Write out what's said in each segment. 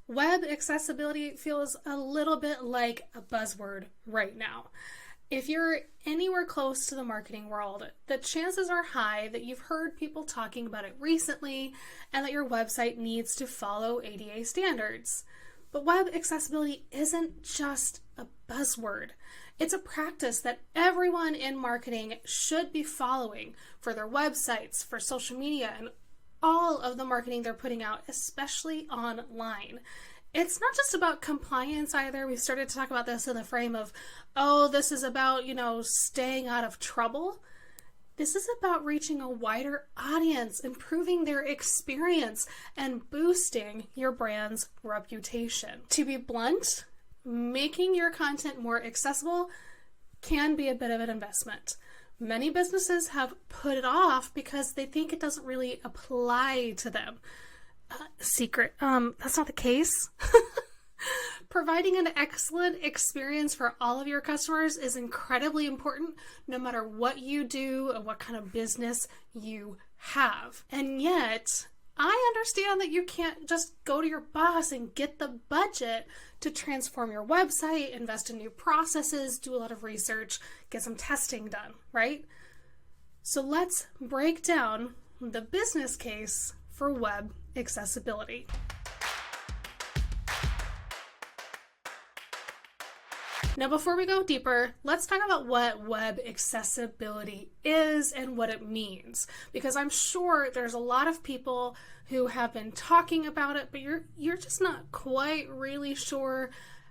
Web accessibility feels a little bit like a buzzword right now. If you're anywhere close to the marketing world, the chances are high that you've heard people talking about it recently and that your website needs to follow ADA standards. But web accessibility isn't just a buzzword. It's a practice that everyone in marketing should be following for their websites, for social media, and all of the marketing they're putting out, especially online. It's not just about compliance either. We've started to talk about this in the frame of, oh, this is about, staying out of trouble. This is about reaching a wider audience, improving their experience, and boosting your brand's reputation. To be blunt, making your content more accessible can be a bit of an investment. Many businesses have put it off because they think it doesn't really apply to them. That's not the case. Providing an excellent experience for all of your customers is incredibly important, no matter what you do and what kind of business you have. And yet, I understand that you can't just go to your boss and get the budget to transform your website, invest in new processes, do a lot of research, get some testing done, right? So let's break down the business case for web accessibility. Now, before we go deeper, let's talk about what web accessibility is and what it means, because I'm sure there's a lot of people who have been talking about it, but you're just not quite really sure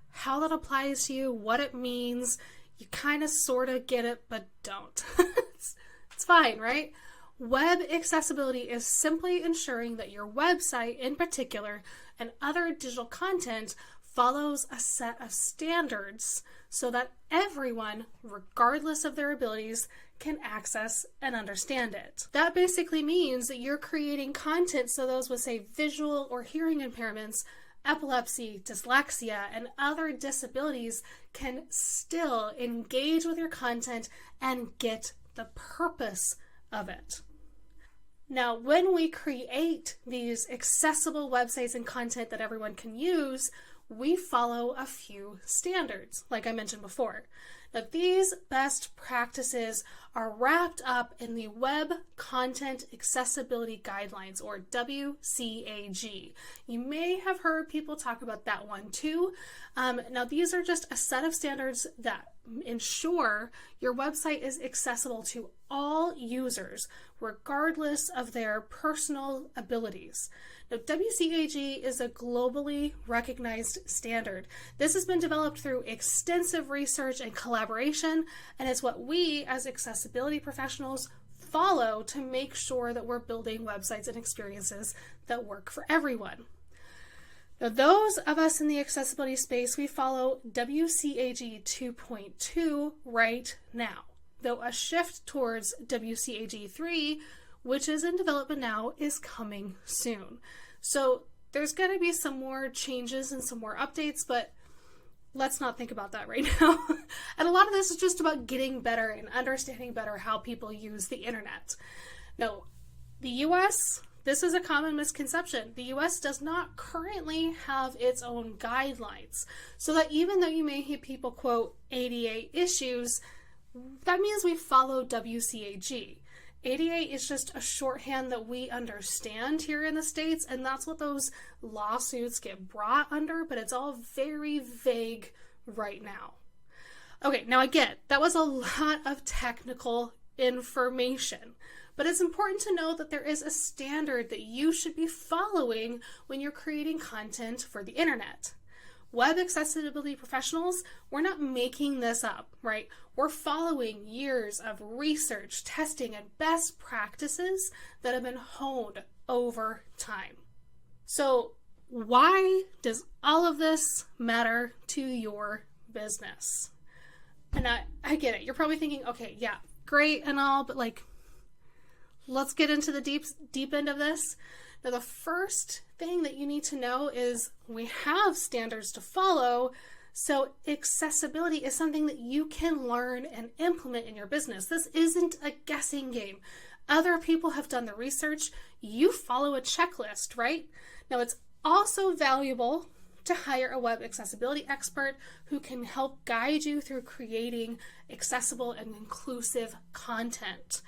how that applies to you, what it means. You kind of sort of get it, but don't. It's fine, right? Web accessibility is simply ensuring that your website in particular and other digital content follows a set of standards so that everyone, regardless of their abilities, can access and understand it. That basically means that you're creating content so those with, say, visual or hearing impairments, epilepsy, dyslexia, and other disabilities can still engage with your content and get the purpose of it. Now, when we create these accessible websites and content that everyone can use, we follow a few standards, like I mentioned before. Now, these best practices are wrapped up in the Web Content Accessibility Guidelines, or WCAG. You may have heard people talk about that one too. Now, these are just a set of standards that ensure your website is accessible to all users, regardless of their personal abilities. Now, WCAG is a globally recognized standard. This has been developed through extensive research and collaboration, and it's what we as accessibility professionals follow to make sure that we're building websites and experiences that work for everyone. Now, those of us in the accessibility space, we follow WCAG 2.2 right now, though a shift towards WCAG 3, which is in development now, is coming soon. So there's going to be some more changes and some more updates, but let's not think about that right now. And a lot of this is just about getting better and understanding better how people use the internet. Now, the US, this is a common misconception. The US does not currently have its own guidelines, so that even though you may hear people quote ADA issues, that means we follow WCAG. ADA is just a shorthand that we understand here in the States, and that's what those lawsuits get brought under, but it's all very vague right now. Okay, now I get that was a lot of technical information, but it's important to know that there is a standard that you should be following when you're creating content for the internet. Web accessibility professionals, we're not making this up, right? We're following years of research, testing, and best practices that have been honed over time. So why does all of this matter to your business? And I get it. You're probably thinking, okay, yeah, great and all, but let's get into the deep end of this. Now, the first thing that you need to know is we have standards to follow, so accessibility is something that you can learn and implement in your business. This isn't a guessing game. Other people have done the research. You follow a checklist, right? Now, it's also valuable to hire a web accessibility expert who can help guide you through creating accessible and inclusive content.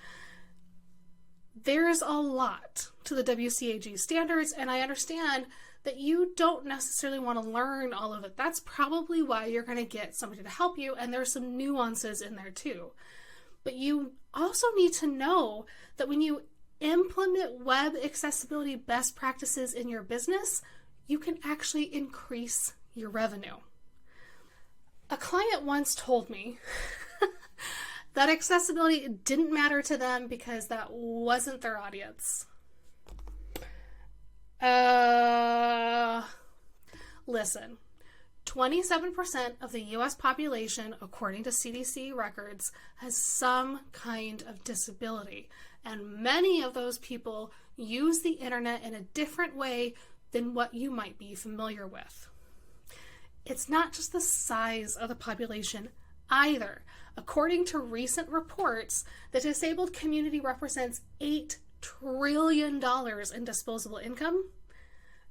There's a lot to the WCAG standards, and I understand that you don't necessarily want to learn all of it. That's probably why you're going to get somebody to help you, and there's some nuances in there too. But you also need to know that when you implement web accessibility best practices in your business, you can actually increase your revenue. A client once told me that accessibility didn't matter to them because that wasn't their audience. Listen, 27% of the US population, according to CDC records, has some kind of disability, and many of those people use the internet in a different way than what you might be familiar with. It's not just the size of the population either. According to recent reports, the disabled community represents $8 trillion in disposable income,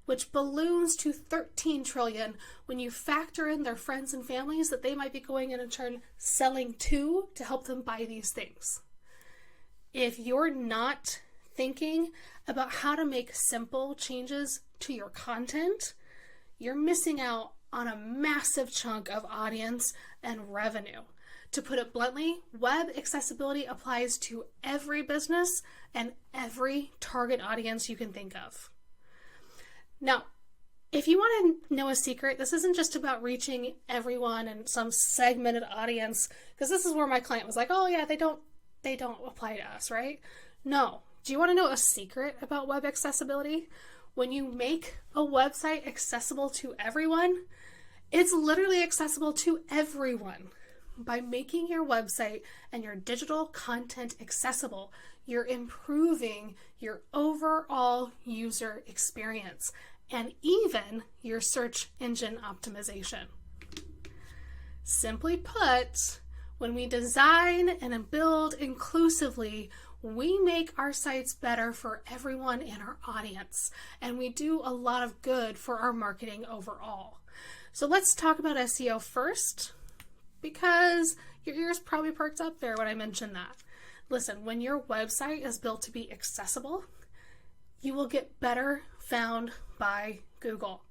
which balloons to $13 trillion when you factor in their friends and families that they might be going in turn selling to help them buy these things. If you're not thinking about how to make simple changes to your content, you're missing out on a massive chunk of audience and revenue. To put it bluntly, web accessibility applies to every business and every target audience you can think of. Now, if you want to know a secret, this isn't just about reaching everyone and some segmented audience, because this is where my client was like, oh yeah, they don't apply to us, right? No. Do you want to know a secret about web accessibility? When you make a website accessible to everyone, it's literally accessible to everyone. By making your website and your digital content accessible, you're improving your overall user experience and even your search engine optimization. Simply put, when we design and build inclusively, we make our sites better for everyone in our audience, and we do a lot of good for our marketing overall. So let's talk about SEO first, because your ears probably perked up there when I mentioned that. Listen, when your website is built to be accessible, you will get better found by Google.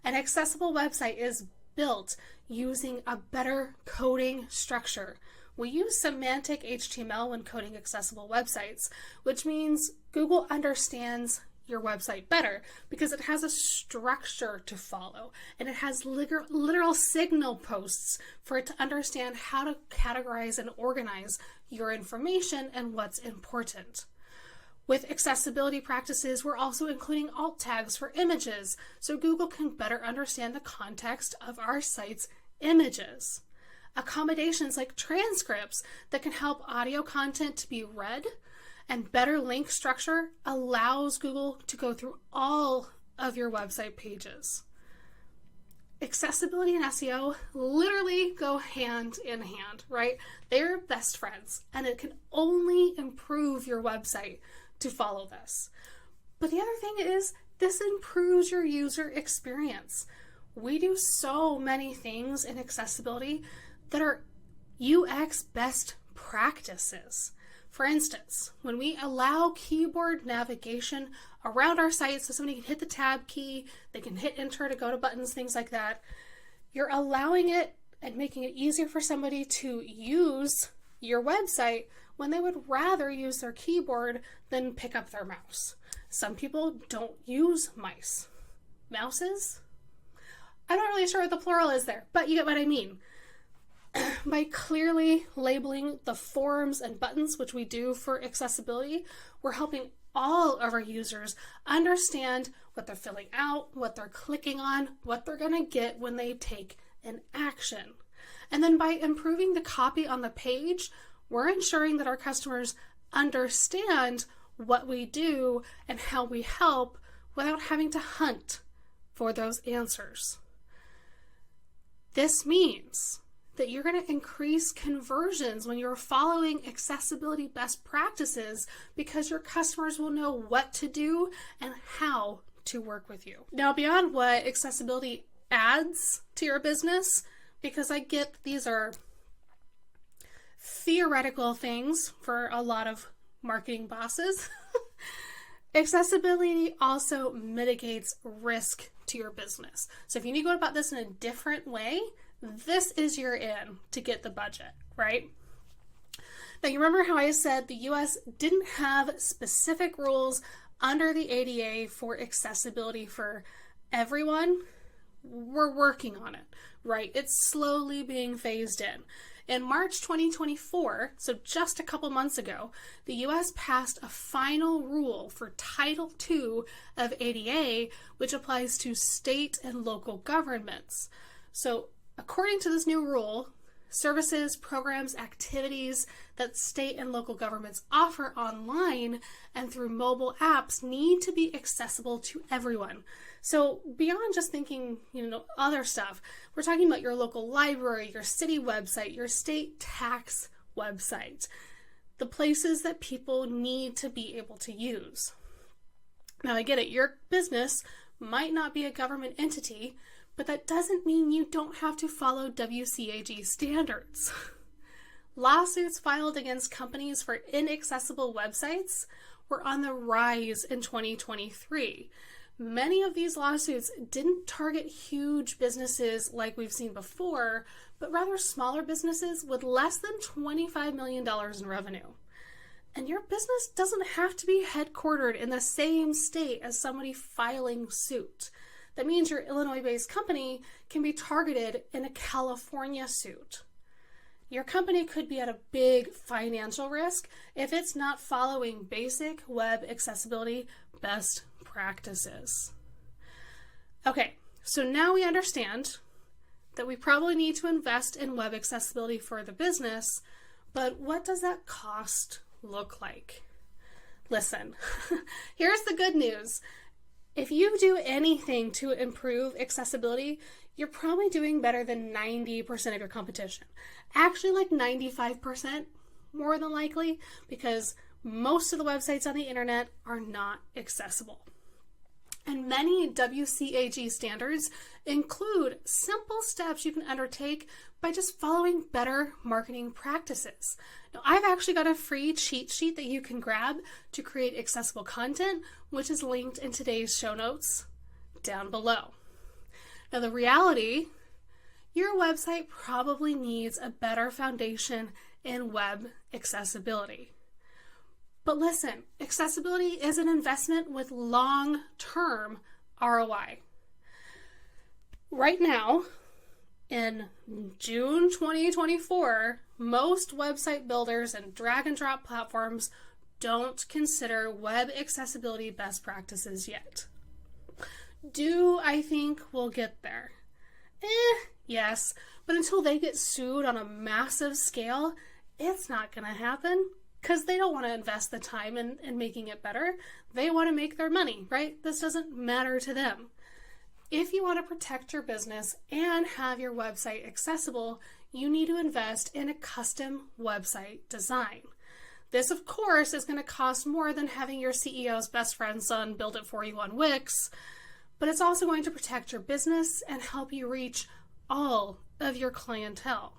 An accessible website is built using a better coding structure. We use semantic HTML when coding accessible websites, which means Google understands your website better because it has a structure to follow, and it has literal signal posts for it to understand how to categorize and organize your information and what's important. With accessibility practices, we're also including alt tags for images so Google can better understand the context of our site's images. Accommodations like transcripts that can help audio content to be read, and better link structure allows Google to go through all of your website pages. Accessibility and SEO literally go hand in hand, right? They're best friends, and it can only improve your website to follow this. But the other thing is, this improves your user experience. We do so many things in accessibility that are UX best practices. For instance, when we allow keyboard navigation around our site so somebody can hit the tab key, they can hit enter to go to buttons, things like that, you're allowing it and making it easier for somebody to use your website when they would rather use their keyboard than pick up their mouse. Some people don't use mice. Mouses? I'm not really sure what the plural is there, but you get what I mean. By clearly labeling the forms and buttons, which we do for accessibility, we're helping all of our users understand what they're filling out, what they're clicking on, what they're going to get when they take an action. And then by improving the copy on the page, we're ensuring that our customers understand what we do and how we help without having to hunt for those answers. This means that you're going to increase conversions when you're following accessibility best practices because your customers will know what to do and how to work with you. Now, beyond what accessibility adds to your business, because I get these are theoretical things for a lot of marketing bosses. Accessibility also mitigates risk to your business. So if you need to go about this in a different way, this is your in to get the budget, right? Now, you remember how I said the US didn't have specific rules under the ADA for accessibility for everyone? We're working on it, right? It's slowly being phased in. In March 2024, so just a couple months ago, the US passed a final rule for Title II of ADA, which applies to state and local governments. So according to this new rule, services, programs, activities that state and local governments offer online and through mobile apps need to be accessible to everyone. So beyond just thinking, other stuff, we're talking about your local library, your city website, your state tax website, the places that people need to be able to use. Now, I get it, your business might not be a government entity, but that doesn't mean you don't have to follow WCAG standards. Lawsuits filed against companies for inaccessible websites were on the rise in 2023. Many of these lawsuits didn't target huge businesses like we've seen before, but rather smaller businesses with less than $25 million in revenue. And your business doesn't have to be headquartered in the same state as somebody filing suit. That means your Illinois-based company can be targeted in a California suit. Your company could be at a big financial risk if it's not following basic web accessibility best practices. Okay, so now we understand that we probably need to invest in web accessibility for the business, but what does that cost look like? Listen, here's the good news. If you do anything to improve accessibility, you're probably doing better than 90% of your competition. Actually, like 95% more than likely, because most of the websites on the internet are not accessible. And many WCAG standards include simple steps you can undertake by just following better marketing practices. Now, I've actually got a free cheat sheet that you can grab to create accessible content, which is linked in today's show notes down below. Now, the reality, your website probably needs a better foundation in web accessibility. But listen, accessibility is an investment with long-term ROI. Right now, in June 2024, most website builders and drag and drop platforms don't consider web accessibility best practices yet. Do I think we'll get there? Yes, but until they get sued on a massive scale, it's not going to happen. Because they don't want to invest the time in making it better. They want to make their money, right? This doesn't matter to them. If you want to protect your business and have your website accessible, you need to invest in a custom website design. This, of course, is going to cost more than having your CEO's best friend's son build it for you on Wix, but it's also going to protect your business and help you reach all of your clientele.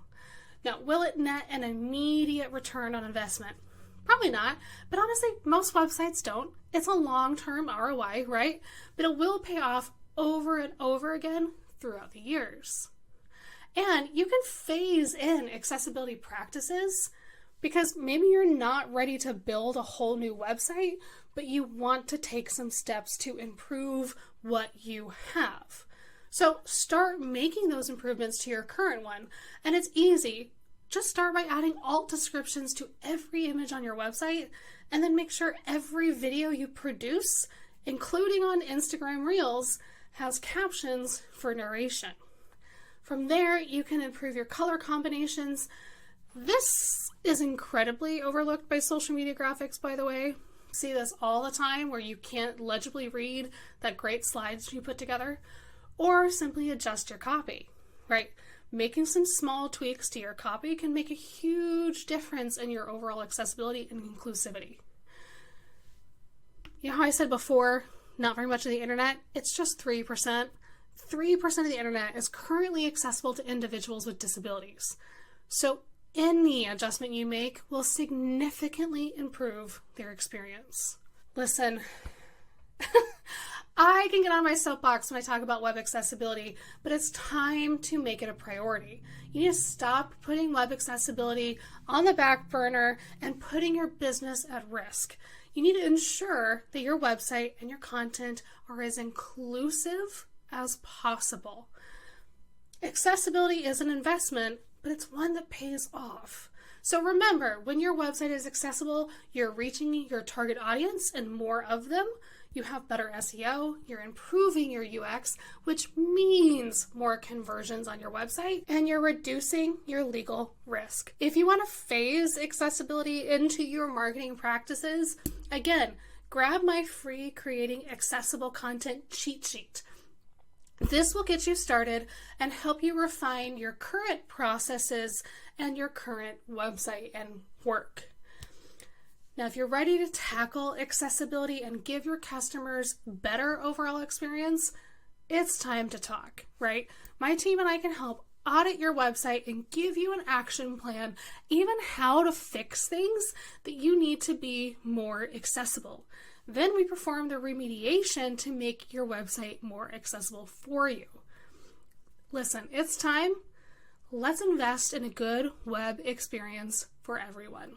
Now, will it net an immediate return on investment? Probably not, but honestly, most websites don't. It's a long-term ROI, right? But it will pay off over and over again throughout the years. And you can phase in accessibility practices because maybe you're not ready to build a whole new website, but you want to take some steps to improve what you have. So start making those improvements to your current one, and it's easy. Just start by adding alt descriptions to every image on your website, and then make sure every video you produce, including on Instagram Reels, has captions for narration. From there, you can improve your color combinations. This is incredibly overlooked by social media graphics, by the way. See this all the time where you can't legibly read that great slides you put together, or simply adjust your copy, right? Making some small tweaks to your copy can make a huge difference in your overall accessibility and inclusivity. You know how I said before, not very much of the internet? It's just 3%. 3% of the internet is currently accessible to individuals with disabilities. So any adjustment you make will significantly improve their experience. Listen, I can get on my soapbox when I talk about web accessibility, but it's time to make it a priority. You need to stop putting web accessibility on the back burner and putting your business at risk. You need to ensure that your website and your content are as inclusive as possible. Accessibility is an investment, but it's one that pays off. So remember, when your website is accessible, you're reaching your target audience and more of them. You have better SEO, you're improving your UX, which means more conversions on your website, and you're reducing your legal risk. If you want to phase accessibility into your marketing practices, again, grab my free Creating Accessible Content cheat sheet. This will get you started and help you refine your current processes and your current website and work. Now, if you're ready to tackle accessibility and give your customers better overall experience, it's time to talk, right? My team and I can help audit your website and give you an action plan, even how to fix things that you need to be more accessible. Then we perform the remediation to make your website more accessible for you. Listen, it's time. Let's invest in a good web experience for everyone.